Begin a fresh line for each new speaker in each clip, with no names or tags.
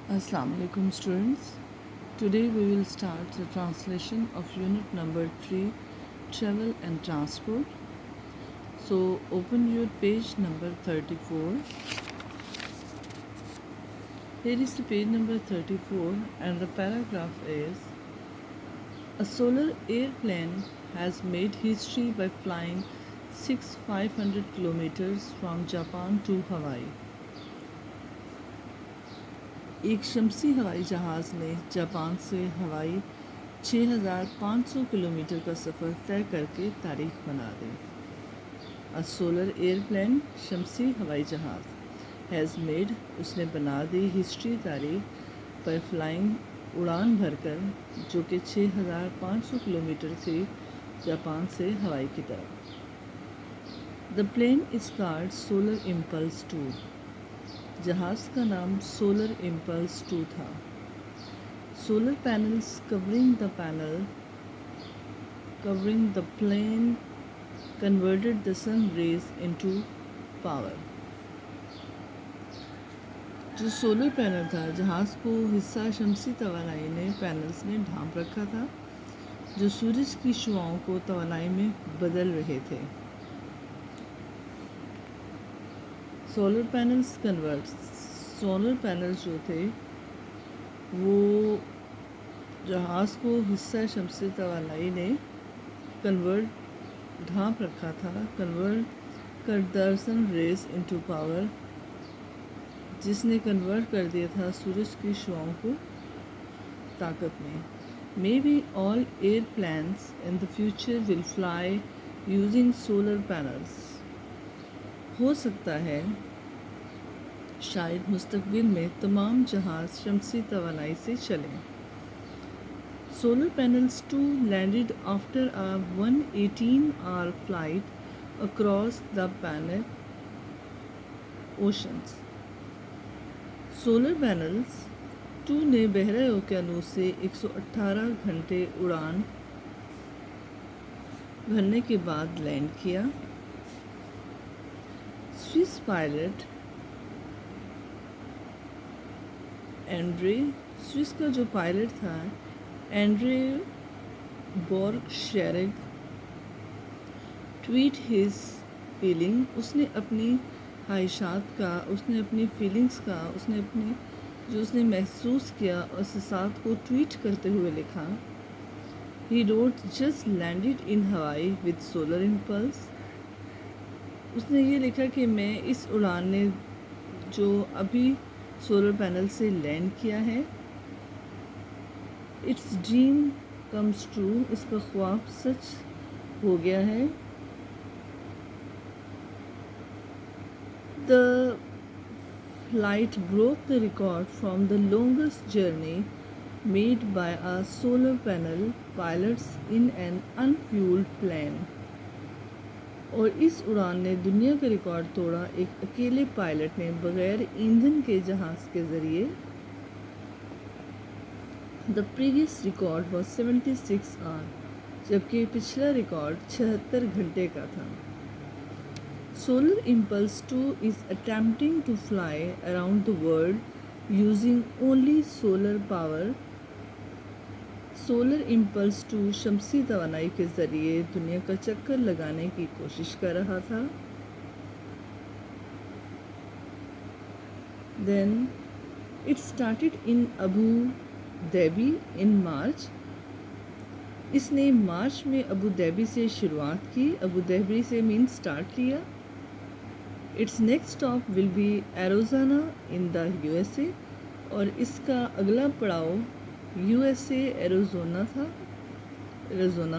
Assalamu alaikum students. Today we will start the translation of unit number 3, travel and transport. So open your page number 34. Here is the page number 34 and the paragraph is: a solar airplane has made history by flying 6,500 kilometers from Japan to Hawaii. एक शमसी हवाई जहाज़ ने Japan से हवाई 6,500 kilometre का सफ़र तय करके तारीख बना दी। अ सोलर एयरप्लेन शमसी हवाई जहाज़ हैज़ मेड उसने बना दी हिस्ट्री तारीख पर फ्लाइंग उड़ान भरकर जो कि 6,500 किलोमीटर थी जापान से हवाई की तरफ। The plane is called solar Impulse 2। जहाज़ का नाम सोलर इम्पल्स 2 था। Solar panels covering the plane converted the sun rays into power. जो सोलर पैनल था, जहाज़ को हिस्सा शमसी तवानाई ने पैनल्स ने ढांप रखा था जो सूरज की शुआओं को तवानाई में बदल रहे थे। सोलर पैनल्स जो थे वो जहाज़ को हिस्सा शमसी तवानाई ने ढांप रखा था, कन्वर्ट कर दर्शन रेस इनटू पावर, जिसने कन्वर्ट कर दिया था सूरज की शुआओं को ताकत में। May be all airplanes in the future will fly using solar panels. हो सकता है शायद मुस्तकबिल में तमाम जहाज़ शमसी तवानाई से चलें। Solar panels 2 landed after a 118-hour flight across the Pacific oceans. Solar panels 2 ने बहरा ओकेयानूस से 118 घंटे उड़ान भरने के बाद लैंड किया। स्विस पायलट स्विस का जो पायलट था एंड्रे बोर्गशेरिग ट्वीट हिज फीलिंग। उसने अपनी ख्वाहिशात का, उसने अपनी फीलिंग्स का, उसने अपने जो उसने महसूस किया और एहसास को ट्वीट करते हुए लिखा। He wrote just landed in हवाई विद सोलर इम्पल्स। उसने ये लिखा कि मैं इस उड़ान ने जो अभी सोलर पैनल से लैंड किया है, इट्स ड्रीम कम्स ट्रू, इसका ख्वाब सच हो गया है। The flight broke the record from the longest journey made by a solar panel pilots in an unfueled plane. और इस उड़ान ने दुनिया का रिकॉर्ड तोड़ा एक अकेले पायलट ने बगैर ईंधन के जहाज़ के ज़रिए। The previous record was 76 hour, जबकि पिछला रिकॉर्ड 76 घंटे का था। Solar Impulse 2 is attempting to fly around the world using only solar power. Solar Impulse 2 शमसी तवानाई के ज़रिए दुनिया का चक्कर लगाने की कोशिश कर रहा था। Then it started in Abu Dhabi इन मार्च। इसने मार्च में अबू धाबी से शुरुआत की। अबू धाबी से मीन स्टार्ट किया। It's next stop will be एरोज़ोना in the USA. और इसका अगला पड़ाव यूएसए एरिज़ोना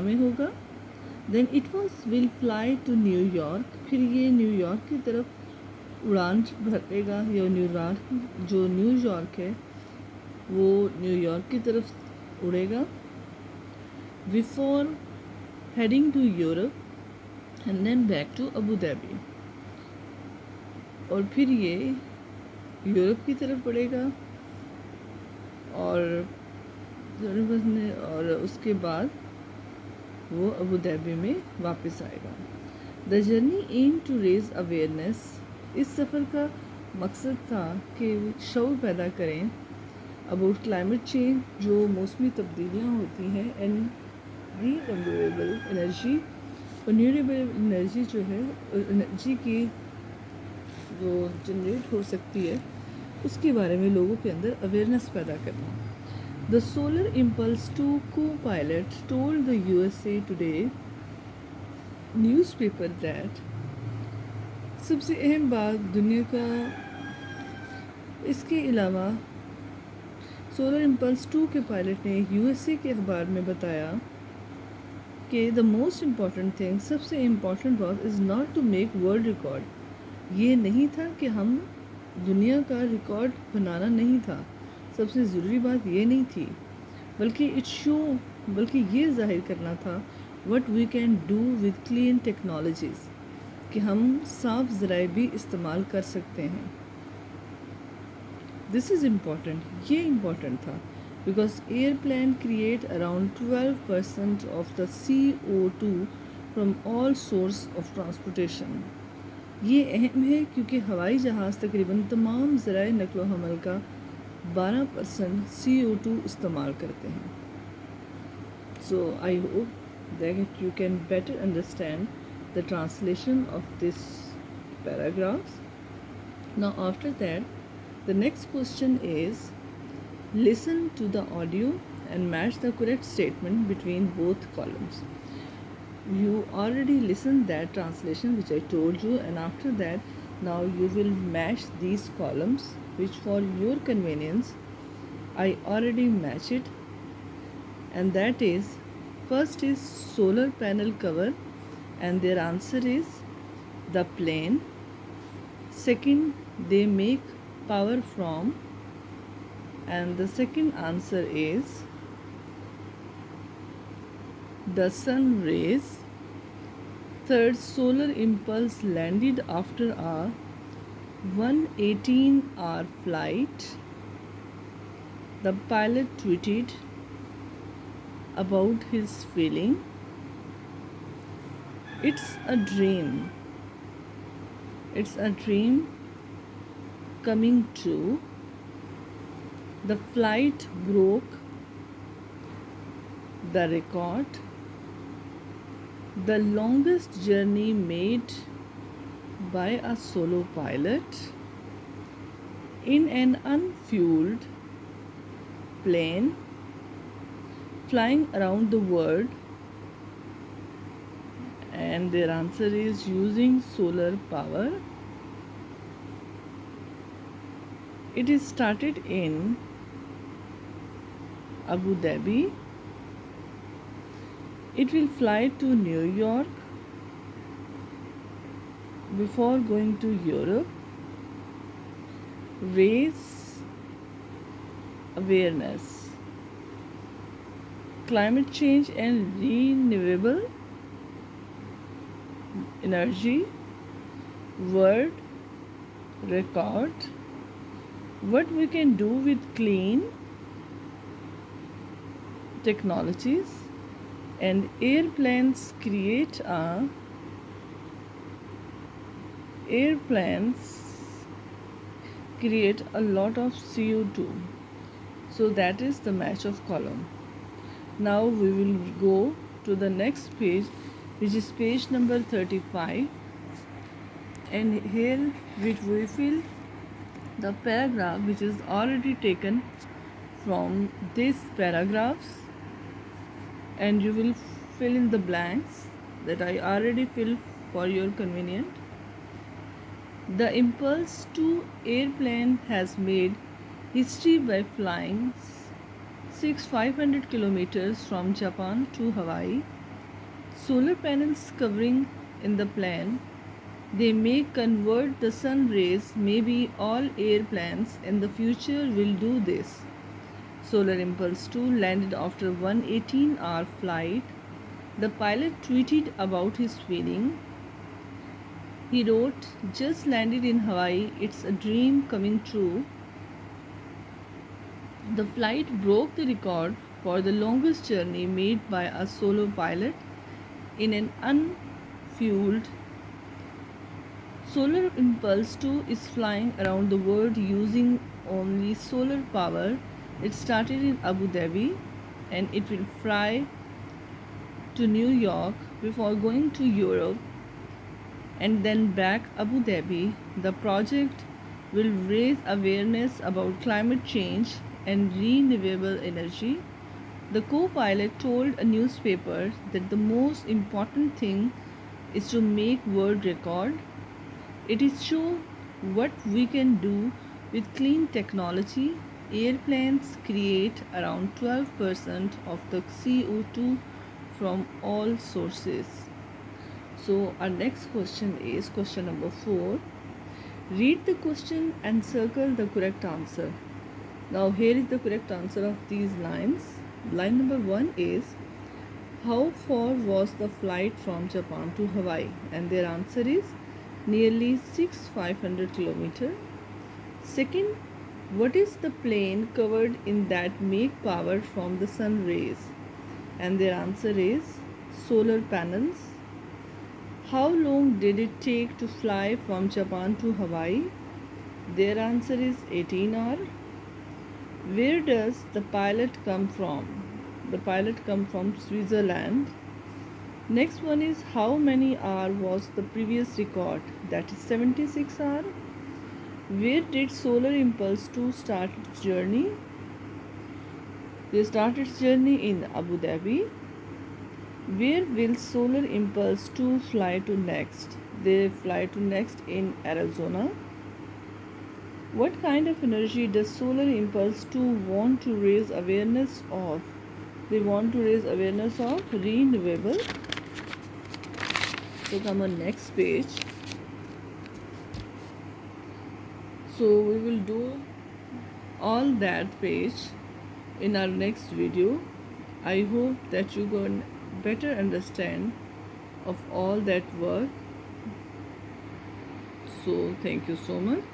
में होगा। Then it will fly to New York. फिर ये न्यूयॉर्क की तरफ उड़ान भरेगा। या न्यूयॉर्क है वो न्यूयॉर्क की तरफ उड़ेगा। Before heading to Europe and then back to Abu Dhabi. और फिर ये यूरोप की तरफ उड़ेगा और उसके बाद वो अबू धाबी में वापस आएगा। The journey aim to raise awareness. इस सफ़र का मकसद था कि शऊर पैदा करें अबाउट क्लाइमेट चेंज, जो मौसमी तब्दीलियाँ होती हैं, and renewable energy, renewable energy जो है, एनर्जी की जो जनरेट हो सकती है, उसके बारे में लोगों के अंदर अवेयरनेस पैदा करना। The solar Impulse 2 co-pilot told the USA Today newspaper that, सबसे अहम बात दुनिया का, इसके अलावा सोलर इम्पल्स 2 के पायलट ने यूएसए के अखबार में बताया कि द मोस्ट इम्पॉर्टेंट थिंग, सबसे इम्पॉर्टेंट बात is not to make world record, ये नहीं था कि हम दुनिया का रिकॉर्ड बनाना नहीं था, सबसे ज़रूरी बात ये नहीं थी, बल्कि ये जाहिर करना था what we can do with clean technologies, कि हम साफ ज़राए भी इस्तेमाल कर सकते हैं। दिस इज़ इम्पॉर्टेंट, ये इम्पॉर्टेंट था, because airplane create around 12% of the CO2 from all source of transportation. ये अहम है क्योंकि हवाई जहाज़ तकरीबन तमाम ज़राए नकलो हमल का 12% CO2 इस्तेमाल करते हैं। So I hope that you can better understand the translation of this paragraphs. Now after that, the next question is, listen to the audio and match the correct statement between both columns. You already listened that translation which I told you, and after that now you will match these columns, which for your convenience I already match it, and that is, first is solar panel cover, and their answer is the plane. Second, they make power from, and the second answer is the sun rays. Third, solar impulse landed after a 118-hour flight. The pilot tweeted about his feeling. It's a dream. It's a dream coming true. The flight broke the record. The longest journey made by a solo pilot in an unfueled plane flying around the world, and their answer is using solar power. It is started in Abu Dhabi. It will fly to New York before going to Europe. Raise awareness. Climate change and renewable energy. Word record. What we can do with clean technologies, and airplanes create a lot of CO2. So that is the match of column. Now we will go to the next page, which is page number 35, and here which we fill the paragraph which is already taken from these paragraphs, and you will fill in the blanks that I already filled for your convenience. The Impulse 2 airplane has made history by flying 500 kilometers from Japan to Hawaii. Solar panels covering in the plane, they may convert the sun rays. Maybe all airplanes in the future will do this. Solar Impulse 2 landed after 118-hour flight. The pilot tweeted about his feeling. He wrote, "Just landed in Hawaii. It's a dream coming true." The flight broke the record for the longest journey made by a solo pilot in an unfueled. Solar Impulse 2 is flying around the world using only solar power. It started in Abu Dhabi and it will fly to New York before going to Europe and then back Abu Dhabi. The project will raise awareness about climate change and renewable energy. The co-pilot told a newspaper that the most important thing is to make world record. It is show what we can do with clean technology. Airplanes create around 12% of the CO2 from all sources. So our next question is question number 4. Read the question and circle the correct answer. Now here is the correct answer of these lines. Line number 1 is, how far was the flight from Japan to Hawaii? And their answer is nearly 6,500 kilometers. Second, what is the plane covered in that make power from the sun rays? And their answer is solar panels. How long did it take to fly from Japan to Hawaii? Their answer is 18 hours. Where does the pilot come from? The pilot come from Switzerland. Next one is, how many hours was the previous record? That is 76 hours. Where did Solar Impulse 2 start its journey? They start its journey in Abu Dhabi. Where will Solar Impulse 2 fly to next? They fly to next in Arizona. What kind of energy does Solar Impulse 2 want to raise awareness of? They want to raise awareness of renewable. So come on next page. So we will do all that page in our next video. I hope that you can better understand of all that work. So thank you so much.